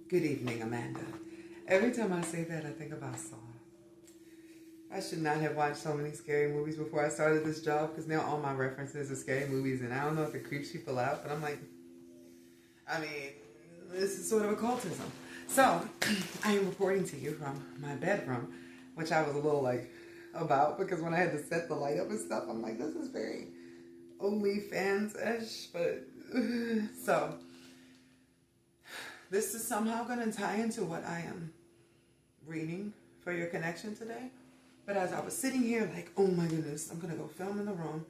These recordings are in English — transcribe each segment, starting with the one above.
Good evening, Amanda. Every time I say that, I think about Saw. I should not have watched so many scary movies before I started this job because now all my references are scary movies, and I don't know if it creeps people out, but I'm like, this is sort of occultism. So, I am reporting to you from my bedroom, which I was a little about because when I had to set the light up and stuff, I'm like, this is very OnlyFans-ish, but so this is somehow going to tie into what I am reading for your connection today. But as I was sitting here like, oh my goodness, I'm going to go film in the room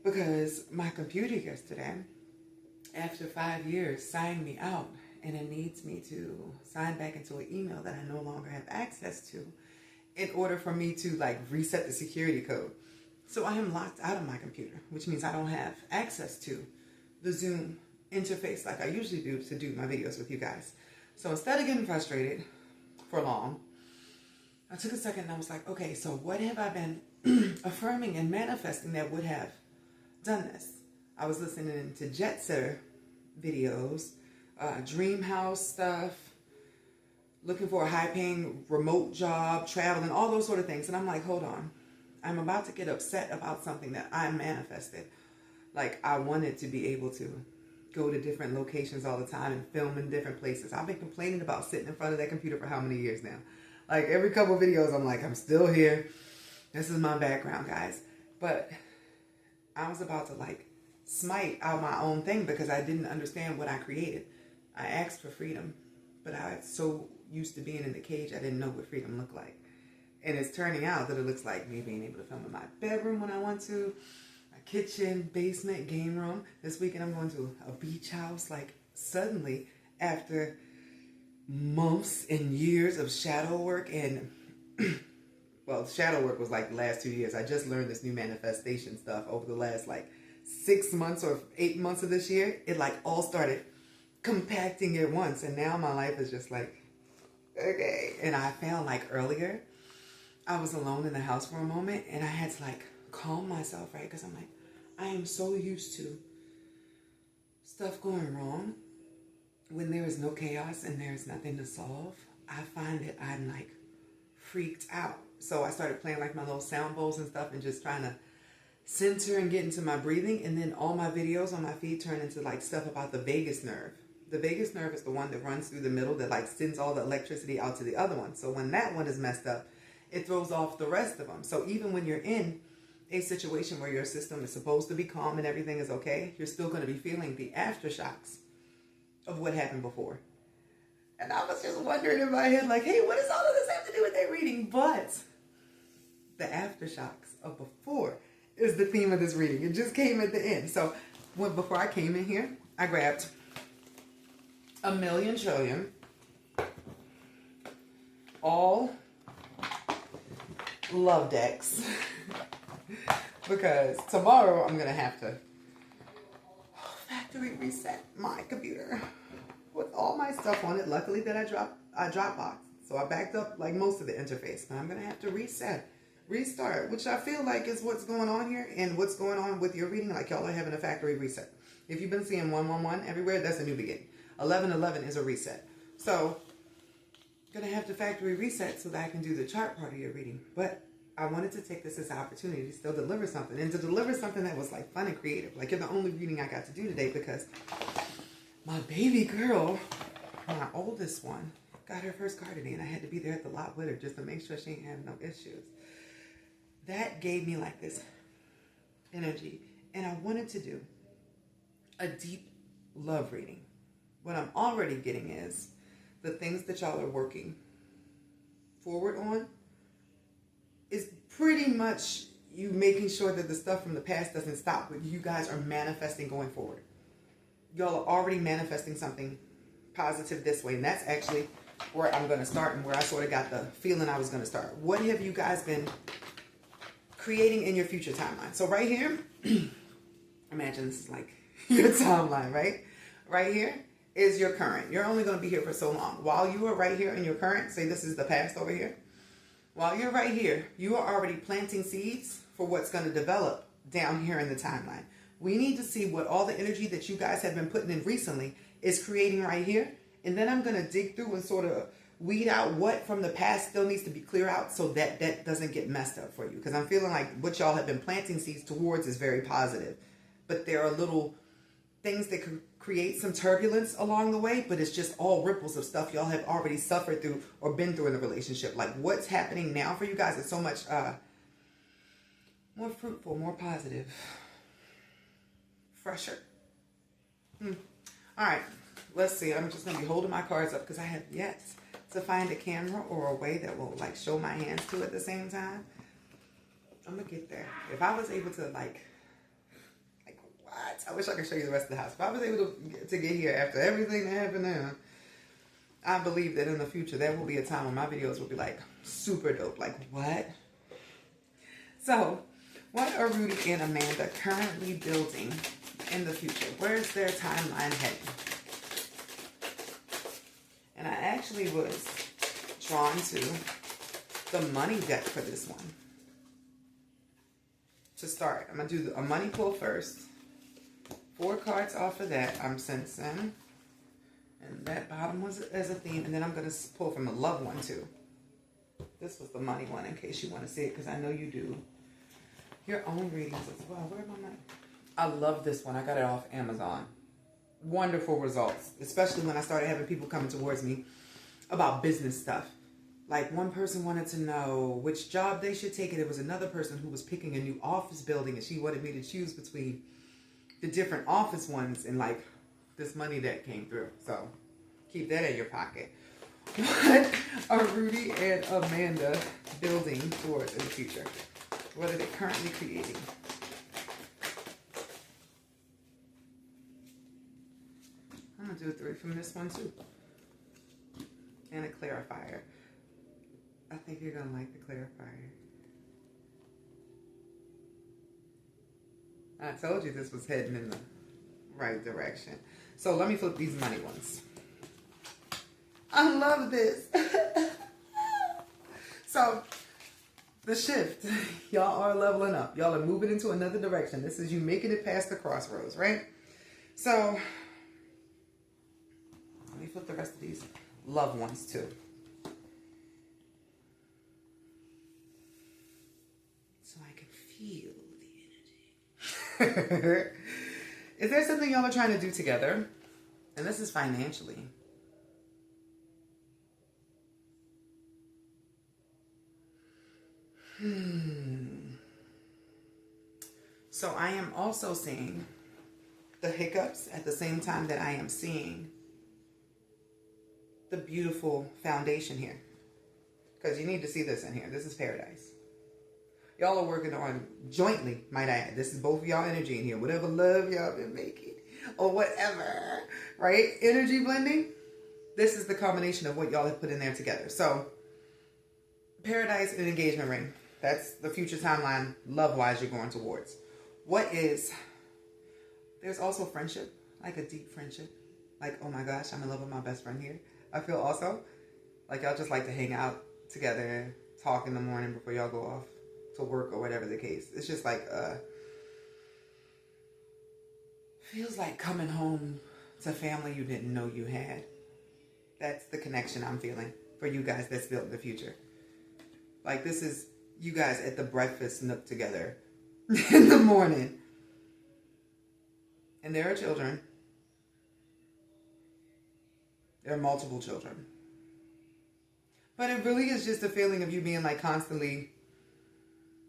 because my computer yesterday, after 5 years, signed me out, and it needs me to sign back into an email that I no longer have access to in order for me to reset the security code. So I am locked out of my computer, which means I don't have access to the Zoom interface like I usually do to do my videos with you guys. So instead of getting frustrated for long, I took a second and I was like, okay, so what have I been affirming and manifesting that would have done this? I was listening to Jet Setter videos, dream house stuff, looking for a high-paying remote job, traveling, all those sort of things. And I'm like, hold on. I'm about to get upset about something that I manifested. I wanted to be able to go to different locations all the time and film in different places. I've been complaining about sitting in front of that computer for how many years now? Every couple of videos, I'm like, I'm still here. This is my background, guys. But I was about to smite out my own thing because I didn't understand what I created. I asked for freedom, but I was so used to being in the cage, I didn't know what freedom looked like. And it's turning out that it looks like me being able to film in my bedroom when I want to, my kitchen, basement, game room. This weekend I'm going to a beach house. Suddenly, after months and years of shadow work and well, shadow work was the last 2 years. I just learned this new manifestation stuff over the last 6 months or 8 months of this year. It all started compacting at once, and now my life is just okay. And I found earlier I was alone in the house for a moment, and I had to calm myself, right? Because I'm I am so used to stuff going wrong. When there is no chaos and there's nothing to solve, I find that I'm freaked out. So I started playing my little sound bowls and stuff and just trying to center and get into my breathing. And then all my videos on my feed turn into stuff about the vagus nerve. The vagus nerve is the one that runs through the middle that sends all the electricity out to the other one. So when that one is messed up, it throws off the rest of them. So even when you're in a situation where your system is supposed to be calm and everything is okay, you're still going to be feeling the aftershocks of what happened before. And I was just wondering in my head, hey, what does all of this have to do with that reading? But the aftershocks of before is the theme of this reading. It just came at the end. So before I came in here, I grabbed a million trillion, all love decks, because tomorrow I'm going to have to factory reset my computer with all my stuff on it. Luckily that I Dropbox, so I backed up most of the interface. But I'm gonna have to restart, which I feel is what's going on here and what's going on with your reading. Y'all are having a factory reset. If you've been seeing 111 everywhere, that's a new beginning. 1111 is a reset. So I'm gonna have to factory reset so that I can do the chart part of your reading. But I wanted to take this as an opportunity to still deliver something, and to deliver something that was fun and creative. You're the only reading I got to do today because my baby girl, my oldest one, got her first car today, and I had to be there at the lot with her just to make sure she ain't have no issues. That gave me this energy, and I wanted to do a deep love reading. What I'm already getting is the things that y'all are working forward on is pretty much you making sure that the stuff from the past doesn't stop, but you guys are manifesting going forward. Y'all are already manifesting something positive this way, and that's actually where I'm going to start and where I sort of got the feeling I was going to start. What have you guys been creating in your future timeline? So right here, imagine this is your timeline, right? Right here is your current. You're only going to be here for so long. While you are right here in your current, say this is the past over here. While you're right here, you are already planting seeds for what's going to develop down here in the timeline. We need to see what all the energy that you guys have been putting in recently is creating right here And then I'm going to dig through and sort of weed out what from the past still needs to be clear out so that that doesn't get messed up for you. Because I'm feeling like what y'all have been planting seeds towards is very positive. But there are little things that could create some turbulence along the way, but it's just all ripples of stuff y'all have already suffered through or been through in the relationship. Like what's happening now for you guys is so much more fruitful, more positive, fresher. All right, let's see. I'm just going to be holding my cards up because I have yet to find a camera or a way that will like show my hands too at the same time. I'm going to get there. If I was able to like what? I wish I could show you the rest of the house. If I was able to get here after everything that happened now, I believe that in the future there will be a time when my videos will be like super dope. Like what? So, what are Rudy and Amanda currently building in the future? Where's their timeline heading? And I actually was drawn to the money deck for this one. To start, I'm going to do a money pull first. 4 cards off of that, I'm sensing. And that bottom was as a theme. And then I'm going to pull from the love one too. This was the money one in case you want to see it, because I know you do your own readings as well. Where am I? I love this one. I got it off Amazon. Wonderful results, especially when I started having people coming towards me about business stuff. Like one person wanted to know which job they should take, and there was another person who was picking a new office building, and she wanted me to choose between the different office ones, and like this money that came through. So keep that in your pocket. What are Rudy and Amanda building towards in the future? What are they currently creating? I'm going to do a 3 from this one too. And a clarifier. I think you're going to like the clarifier. I told you this was heading in the right direction. So let me flip these money ones. I love this. So, the shift. Y'all are leveling up. Y'all are moving into another direction. This is you making it past the crossroads, right? So, let me flip the rest of these loved ones too. So I can feel the energy. Is there something y'all are trying to do together? And this is financially. So I am also seeing the hiccups at the same time that I am seeing the beautiful foundation here. Because you need to see this in here. This is paradise. Y'all are working on jointly, might I add. This is both of y'all energy in here. Whatever love y'all been making or whatever, right? Energy blending. This is the combination of what y'all have put in there together. So paradise and engagement ring. That's the future timeline, love-wise, you're going towards. What is... There's also friendship, like a deep friendship. Like, oh my gosh, I'm in love with my best friend here. I feel also like y'all just like to hang out together and talk in the morning before y'all go off to work or whatever the case. It's just like, feels like coming home to family you didn't know you had. That's the connection I'm feeling for you guys that's built in the future. Like this is you guys at the breakfast nook together in the morning. And there are children. There are multiple children. But it really is just a feeling of you being like constantly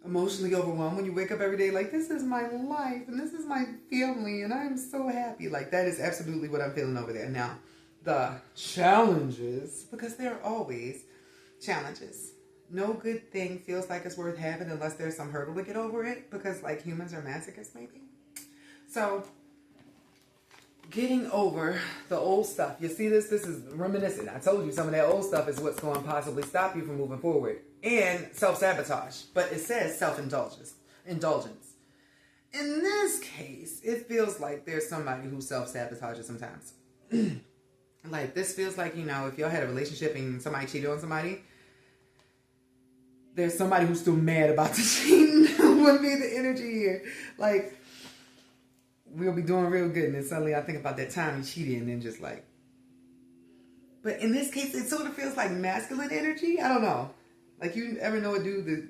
emotionally overwhelmed when you wake up every day like, this is my life and this is my family and I'm so happy. Like that is absolutely what I'm feeling over there. Now, the challenges, because there are always challenges. No good thing feels like it's worth having unless there's some hurdle to get over it, because like humans are masochists maybe. So getting over the old stuff. You see this? This is reminiscent. I told you some of that old stuff is what's going to possibly stop you from moving forward. And self-sabotage. But it says self-indulgence. Indulgence. In this case, it feels like there's somebody who self-sabotages sometimes. Like, this feels like, you know, if y'all had a relationship and somebody cheated on somebody, there's somebody who's still mad about the cheating. Would be the energy here. Like, we'll be doing real good, and then suddenly I think about that time he cheated, and then just like, But in this case, it sort of feels like masculine energy. I don't know. Like, you ever know a dude that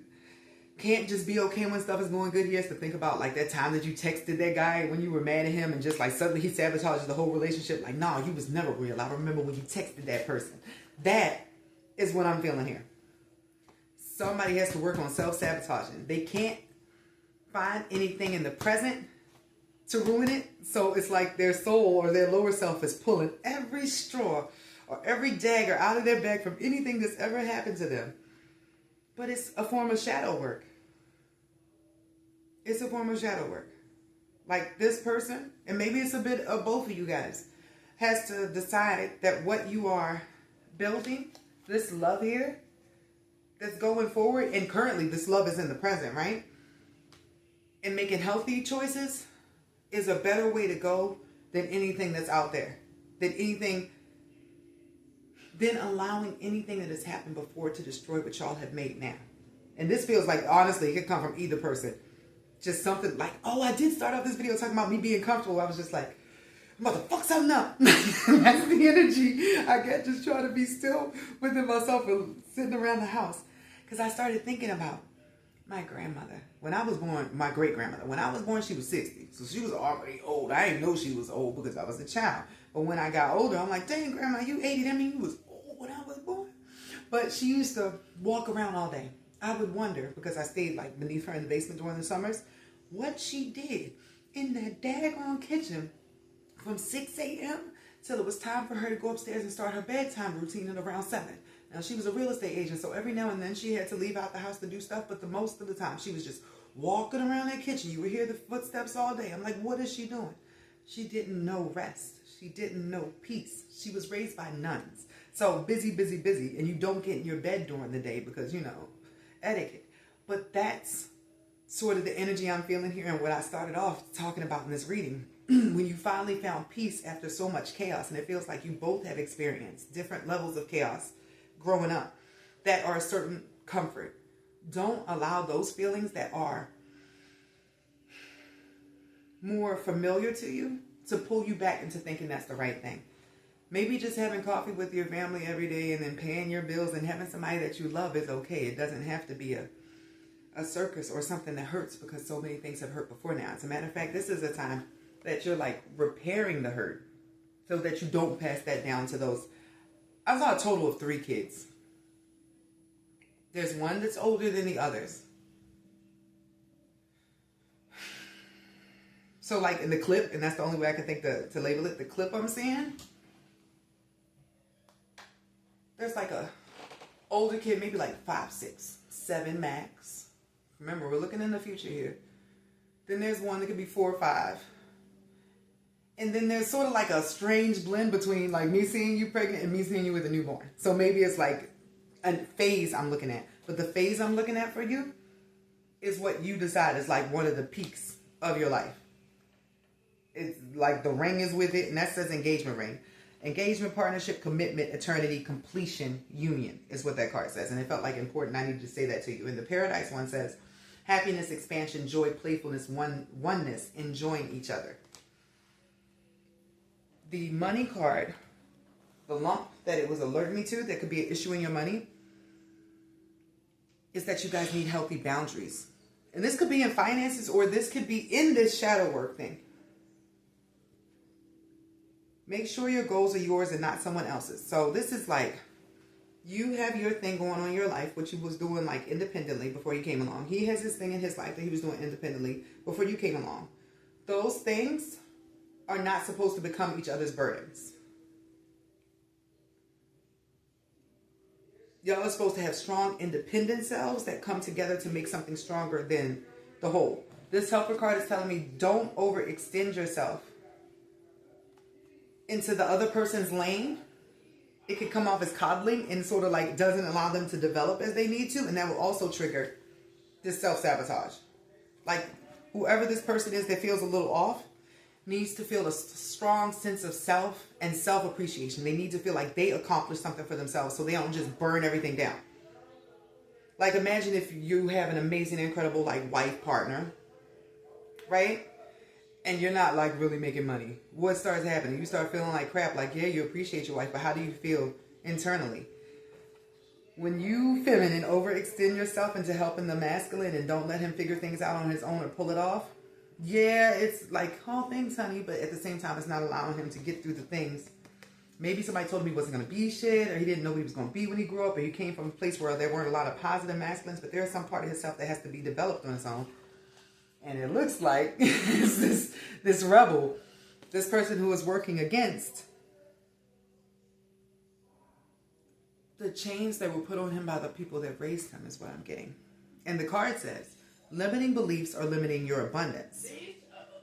can't just be okay when stuff is going good? He has to think about like that time that you texted that guy when you were mad at him and just like suddenly he sabotages the whole relationship. Like, no, you was never real. I remember when you texted that person. That is what I'm feeling here. Somebody has to work on self-sabotaging. They can't find anything in the present to ruin it. So it's like their soul or their lower self is pulling every straw or every dagger out of their bag from anything that's ever happened to them. But it's a form of shadow work. It's a form of shadow work. Like, this person, and maybe it's a bit of both of you guys, has to decide that what you are building, this love here, that's going forward, and currently this love is in the present, right? And making healthy choices is a better way to go than anything that's out there. Than allowing anything that has happened before to destroy what y'all have made now. And this feels like, honestly, it could come from either person. Just something like, oh, I did start off this video talking about me being comfortable. I was just like, I'm about to fuck something up. That's the energy I get, just trying to be still within myself and sitting around the house. Because I started thinking about my grandmother. When I was born, my great-grandmother, when I was born, she was 60. So she was already old. I didn't know she was old because I was a child. But when I got older, I'm like, dang, Grandma, you 80. That means you was old when I was born. But she used to walk around all day. I would wonder, because I stayed like beneath her in the basement during the summers, what she did in that daggone kitchen from 6 a.m. till it was time for her to go upstairs and start her bedtime routine at around 7. Now, she was a real estate agent, so every now and then she had to leave out the house to do stuff, but the most of the time she was just walking around that kitchen. You would hear the footsteps all day. I'm like, what is she doing? She didn't know rest. She didn't know peace. She was raised by nuns. So busy, busy, busy, and you don't get in your bed during the day because, you know, etiquette. But that's sort of the energy I'm feeling here and what I started off talking about in this reading. When you finally found peace after so much chaos, and it feels like you both have experienced different levels of chaos growing up that are a certain comfort. Don't allow those feelings that are more familiar to you to pull you back into thinking that's the right thing. Maybe just having coffee with your family every day and then paying your bills and having somebody that you love is okay. It doesn't have to be a circus or something that hurts because so many things have hurt before now. As a matter of fact, this is a time that you're like repairing the hurt so that you don't pass that down to those. I saw a total of 3 kids. There's one that's older than the others. So like in the clip, and that's the only way I can think to label it, the clip I'm seeing, there's like a older kid, maybe like 5, 6, 7 max. Remember, we're looking in the future here. Then there's one that could be 4 or 5. And then there's sort of like a strange blend between like me seeing you pregnant and me seeing you with a newborn. So maybe it's like a phase I'm looking at. But the phase I'm looking at for you is what you decide is like one of the peaks of your life. It's like the ring is with it, and that says engagement ring. Engagement, partnership, commitment, eternity, completion, union is what that card says. And it felt like important. I needed to say that to you. And the Paradise one says happiness, expansion, joy, playfulness, oneness, enjoying each other. The money card, the lump that it was alerting me to that could be an issue in your money, is that you guys need healthy boundaries. And this could be in finances, or this could be in this shadow work thing. Make sure your goals are yours and not someone else's. So this is like, you have your thing going on in your life, which you was doing like independently before you came along. He has his thing in his life that he was doing independently before you came along. Those things are not supposed to become each other's burdens. Y'all are supposed to have strong, independent selves that come together to make something stronger than the whole. This helper card is telling me don't overextend yourself into the other person's lane. It could come off as coddling and sort of like doesn't allow them to develop as they need to. And that will also trigger this self-sabotage. Like whoever this person is that feels a little off needs to feel a strong sense of self and self-appreciation. They need to feel like they accomplished something for themselves so they don't just burn everything down. Like imagine if you have an amazing, incredible like wife partner, right? and you're not like really making money, what starts happening? You start feeling like crap. Like, yeah, you appreciate your wife, but how do you feel internally? When you feminine overextend yourself into helping the masculine and don't let him figure things out on his own or pull it off, yeah, it's like, oh, thanks, honey, but at the same time, it's not allowing him to get through the things. Maybe somebody told him he wasn't going to be shit, or he didn't know what he was going to be when he grew up, or he came from a place where there weren't a lot of positive masculines, but there's some part of himself that has to be developed on its own. And it looks like it's this rebel, this person who is working against the chains that were put on him by the people that raised him, is what I'm getting. And the card says, limiting beliefs are limiting your abundance.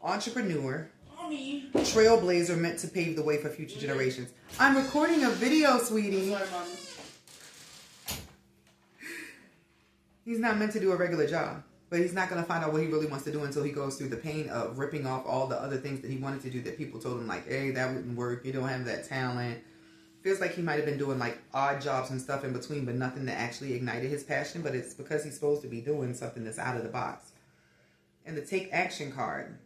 Entrepreneur, trailblazer meant to pave the way for future generations. I'm recording a video, sweetie. He's not meant to do a regular job, but he's not going to find out what he really wants to do until he goes through the pain of ripping off all the other things that he wanted to do that people told him, like, hey, that wouldn't work. You don't have that talent. Feels like he might have been doing like odd jobs and stuff in between, but nothing that actually ignited his passion. But it's because he's supposed to be doing something that's out of the box. And the take action card.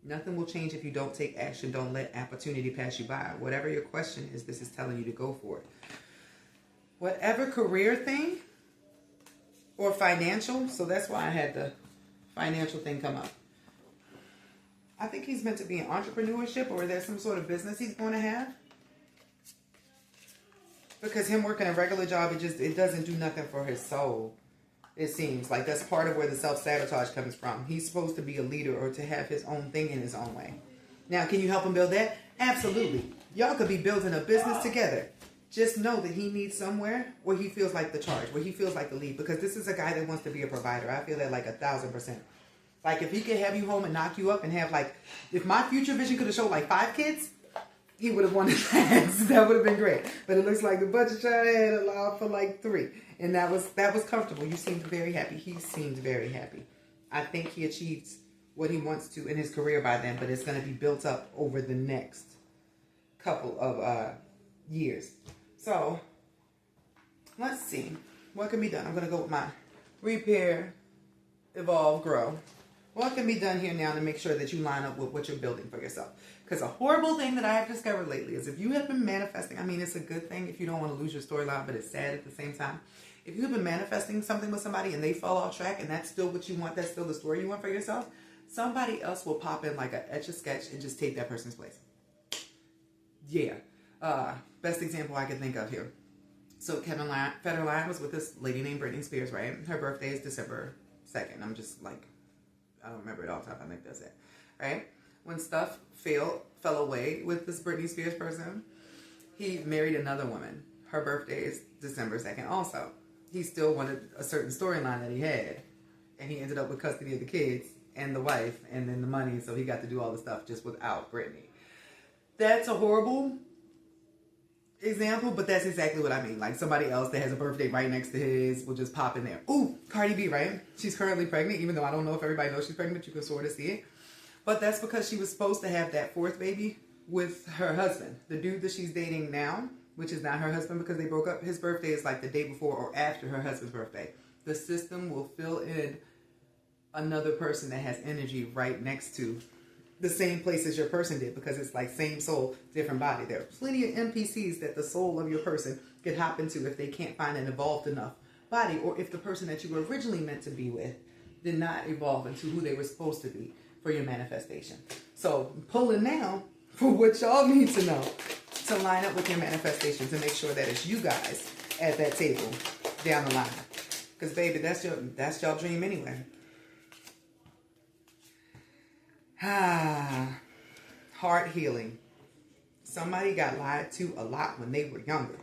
Nothing will change if you don't take action. Don't let opportunity pass you by. Whatever your question is, this is telling you to go for it. Whatever career thing or financial. So that's why I had the financial thing come up. I think he's meant to be in entrepreneurship, or there's some sort of business he's going to have. Because him working a regular job, it doesn't do nothing for his soul. It seems like that's part of where the self-sabotage comes from. He's supposed to be a leader or to have his own thing in his own way. Now, can you help him build that? Absolutely. Y'all could be building a business together. Just know that he needs somewhere where he feels like the charge, where he feels like the lead. Because this is a guy that wants to be a provider. I feel that like 1,000%. Like if he could have you home and knock you up and have like, if my future vision could have showed like 5 kids, he would have wanted that. That would have been great. But it looks like the budget chart had allowed for like 3. And that was comfortable. You seemed very happy. He seemed very happy. I think he achieved what he wants to in his career by then, but it's going to be built up over the next couple of years. So, let's see. What can be done? I'm going to go with my repair, evolve, grow. What can be done here now to make sure that you line up with what you're building for yourself? Because a horrible thing that I have discovered lately is if you have been manifesting, I mean, it's a good thing if you don't want to lose your storyline, but it's sad at the same time. If you have been manifesting something with somebody and they fall off track and that's still what you want, that's still the story you want for yourself, somebody else will pop in like a Etch-a-Sketch and just take that person's place. Yeah. Best example I can think of here. So Kevin Federline was with this lady named Britney Spears, right? Her birthday is December 2nd. I'm just like, I don't remember it all the time. I think that's it. Right? When stuff fell away with this Britney Spears person, he married another woman. Her birthday is December 2nd also. He still wanted a certain storyline that he had. And he ended up with custody of the kids and the wife and then the money. So he got to do all the stuff just without Britney. That's a horrible example, but that's exactly what I mean. Like somebody else that has a birthday right next to his will just pop in there. Ooh, Cardi B, right? She's currently pregnant, even though I don't know if everybody knows she's pregnant, but you can sort of see it. But that's because she was supposed to have that 4th baby with her husband. The dude that she's dating now, which is not her husband because they broke up, his birthday is like the day before or after her husband's birthday. The system will fill in another person that has energy right next to the same place as your person did, because it's like same soul, different body. There are plenty of NPCs that the soul of your person could hop into if they can't find an evolved enough body, or if the person that you were originally meant to be with did not evolve into who they were supposed to be for your manifestation. So pulling now for what y'all need to know to line up with your manifestations and make sure that it's you guys at that table down the line. Because baby, that's y'all dream anyway. Heart healing. Somebody got lied to a lot when they were younger.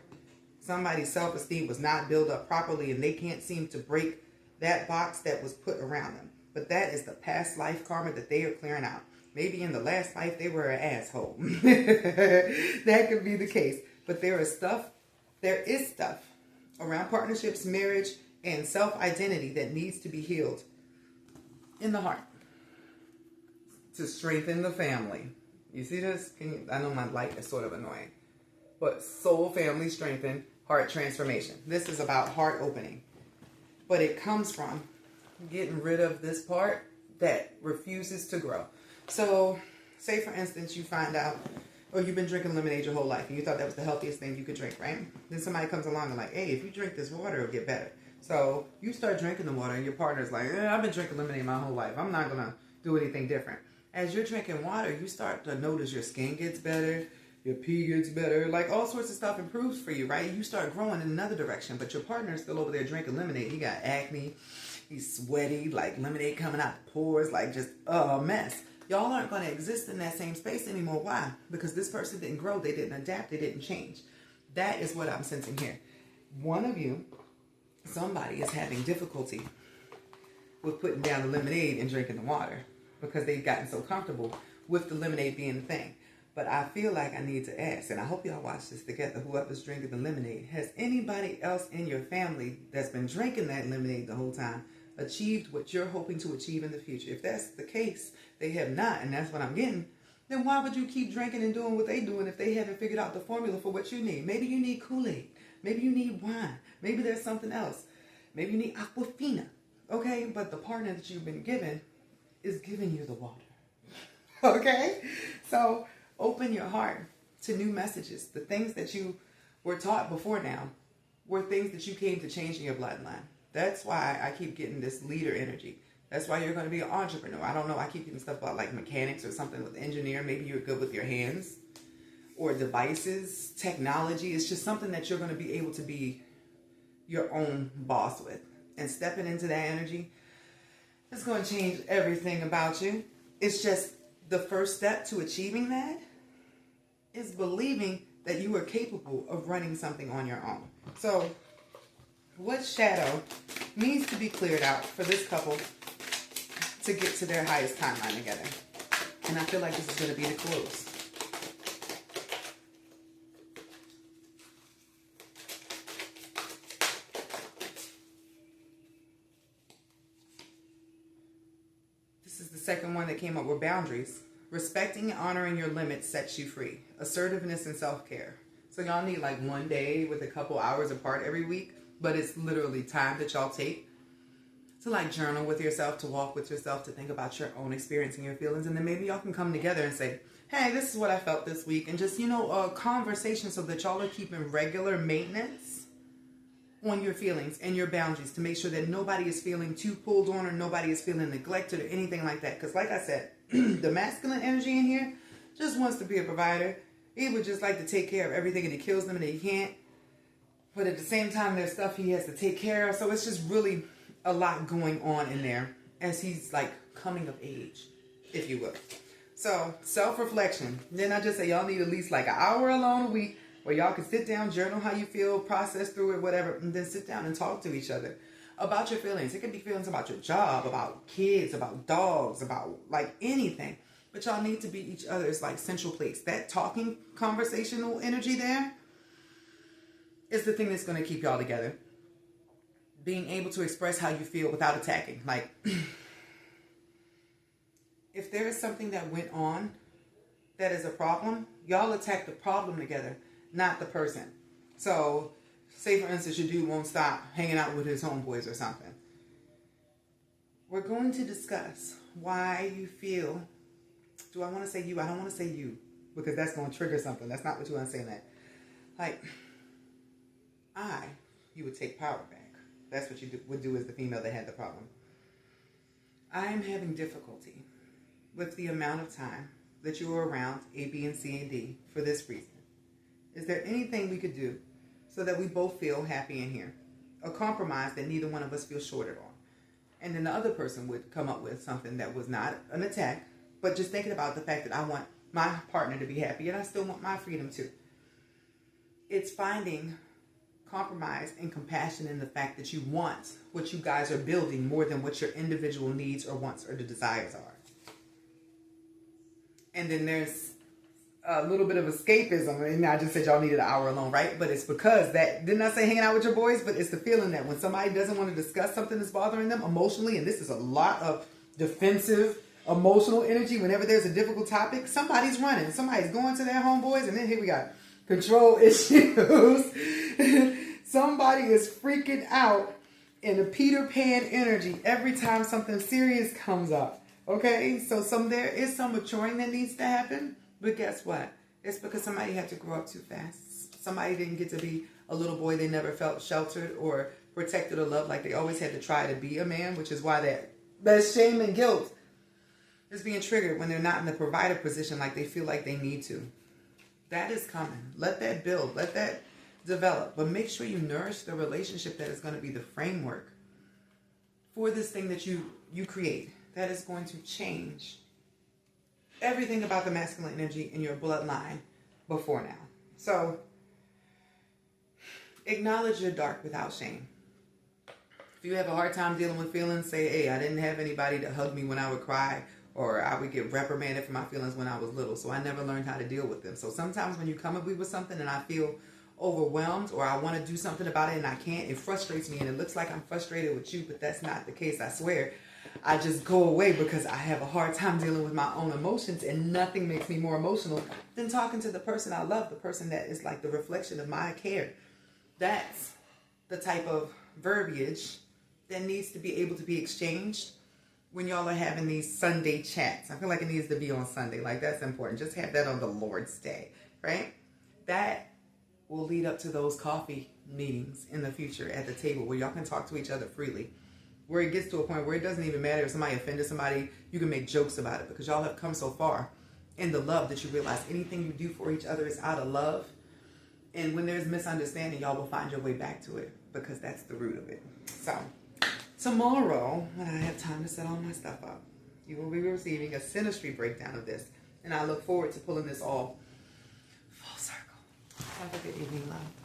Somebody's self-esteem was not built up properly and they can't seem to break that box that was put around them. But that is the past life karma that they are clearing out. Maybe in the last life they were an asshole. That could be the case. But there is stuff around partnerships, marriage, and self-identity that needs to be healed in the heart to strengthen the family. You see this? I know my light is sort of annoying. But soul, family, strengthen, heart transformation. This is about heart opening. But it comes from getting rid of this part that refuses to grow. So, say for instance, you find out, or you've been drinking lemonade your whole life, and you thought that was the healthiest thing you could drink, right? Then somebody comes along and like, hey, if you drink this water, it'll get better. So you start drinking the water, and your partner's like, I've been drinking lemonade my whole life. I'm not gonna do anything different. As you're drinking water, you start to notice your skin gets better, your pee gets better, like all sorts of stuff improves for you, right? You start growing in another direction, but your partner's still over there drinking lemonade. He got acne, he's sweaty, like lemonade coming out the pores, like just a mess. Y'all aren't going to exist in that same space anymore. Why? Because this person didn't grow, they didn't adapt, they didn't change. That is what I'm sensing here. One of you, somebody is having difficulty with putting down the lemonade and drinking the water because they've gotten so comfortable with the lemonade being the thing. But I feel like I need to ask, and I hope y'all watch this together, whoever's drinking the lemonade, has anybody else in your family that's been drinking that lemonade the whole time achieved what you're hoping to achieve in the future? If that's the case, they have not, and that's what I'm getting, then why would you keep drinking and doing what they're doing if they haven't figured out the formula for what you need? Maybe you need Kool-Aid. Maybe you need wine. Maybe there's something else. Maybe you need Aquafina. Okay? But the partner that you've been given is giving you the water. Okay? So open your heart to new messages. The things that you were taught before now were things that you came to change in your bloodline. That's why I keep getting this leader energy. That's why you're going to be an entrepreneur. I don't know. I keep getting stuff about like mechanics or something with engineer. Maybe you're good with your hands or devices, technology. It's just something that you're going to be able to be your own boss with. And stepping into that energy is going to change everything about you. It's just the first step to achieving that is believing that you are capable of running something on your own. So what shadow needs to be cleared out for this couple to get to their highest timeline together? And I feel like this is going to be the close. This is the second one that came up with boundaries. Respecting and honoring your limits sets you free. Assertiveness and self-care. So y'all need like one day with a couple hours apart every week, but it's literally time that y'all take to like journal with yourself, to walk with yourself, to think about your own experience and your feelings. And then maybe y'all can come together and say, hey, this is what I felt this week. And just, a conversation so that y'all are keeping regular maintenance on your feelings and your boundaries to make sure that nobody is feeling too pulled on or nobody is feeling neglected or anything like that. Because like I said, the masculine energy in here just wants to be a provider. He would just like to take care of everything and it kills them and he can't. But at the same time, there's stuff he has to take care of. So it's just really a lot going on in there as he's like coming of age, if you will. So self-reflection. Then I just say y'all need at least like an hour alone a week where y'all can sit down, journal how you feel, process through it, whatever, and then sit down and talk to each other about your feelings. It could be feelings about your job, about kids, about dogs, about like anything. But y'all need to be each other's like central place. That talking conversational energy there is the thing that's going to keep y'all together. Being able to express how you feel without attacking. Like, if there is something that went on that is a problem, y'all attack the problem together, not the person. So, say for instance, your dude won't stop hanging out with his homeboys or something. We're going to discuss why you feel. Do I want to say you? I don't want to say you because that's going to trigger something. That's not what you want to say in that. Like, you would take power back. That's what you would do as the female that had the problem. I am having difficulty with the amount of time that you are around A, B, and C, and D for this reason. Is there anything we could do so that we both feel happy in here? A compromise that neither one of us feels shorted on. And then the other person would come up with something that was not an attack, but just thinking about the fact that I want my partner to be happy and I still want my freedom too. It's finding compromise and compassion in the fact that you want what you guys are building more than what your individual needs or wants or the desires are. And then there's a little bit of escapism. And I just said y'all needed an hour alone, right? But it's because that, didn't I say hanging out with your boys? But it's the feeling that when somebody doesn't want to discuss something that's bothering them emotionally, and this is a lot of defensive, emotional energy, whenever there's a difficult topic, somebody's running. Somebody's going to their homeboys, and then here we got control issues. Somebody is freaking out in a Peter Pan energy every time something serious comes up. Okay, so there is some maturing that needs to happen, but guess what? It's because somebody had to grow up too fast. Somebody didn't get to be a little boy. They never felt sheltered or protected or loved. Like they always had to try to be a man, which is why that shame and guilt is being triggered when they're not in the provider position, like they feel like they need to. That is coming. Let that build. Let that develop. But make sure you nourish the relationship that is going to be the framework for this thing that you create. That is going to change everything about the masculine energy in your bloodline before now. So, acknowledge your dark without shame. If you have a hard time dealing with feelings, say, hey, I didn't have anybody to hug me when I would cry, or I would get reprimanded for my feelings when I was little, so I never learned how to deal with them. So sometimes when you come up with something and I feel overwhelmed, or I want to do something about it and I can't, it frustrates me, and it looks like I'm frustrated with you, but that's not the case, I swear. I just go away because I have a hard time dealing with my own emotions, and nothing makes me more emotional than talking to the person I love, the person that is like the reflection of my care. That's the type of verbiage that needs to be able to be exchanged when y'all are having these Sunday chats. I feel like it needs to be on Sunday. Like, that's important. Just have that on the Lord's Day, right? That will lead up to those coffee meetings in the future at the table where y'all can talk to each other freely. Where it gets to a point where it doesn't even matter if somebody offended somebody, you can make jokes about it because y'all have come so far in the love that you realize anything you do for each other is out of love. And when there's misunderstanding, y'all will find your way back to it because that's the root of it. So tomorrow, when I have time to set all my stuff up, you will be receiving a synastry breakdown of this. And I look forward to pulling this all full circle. Have a good evening, love.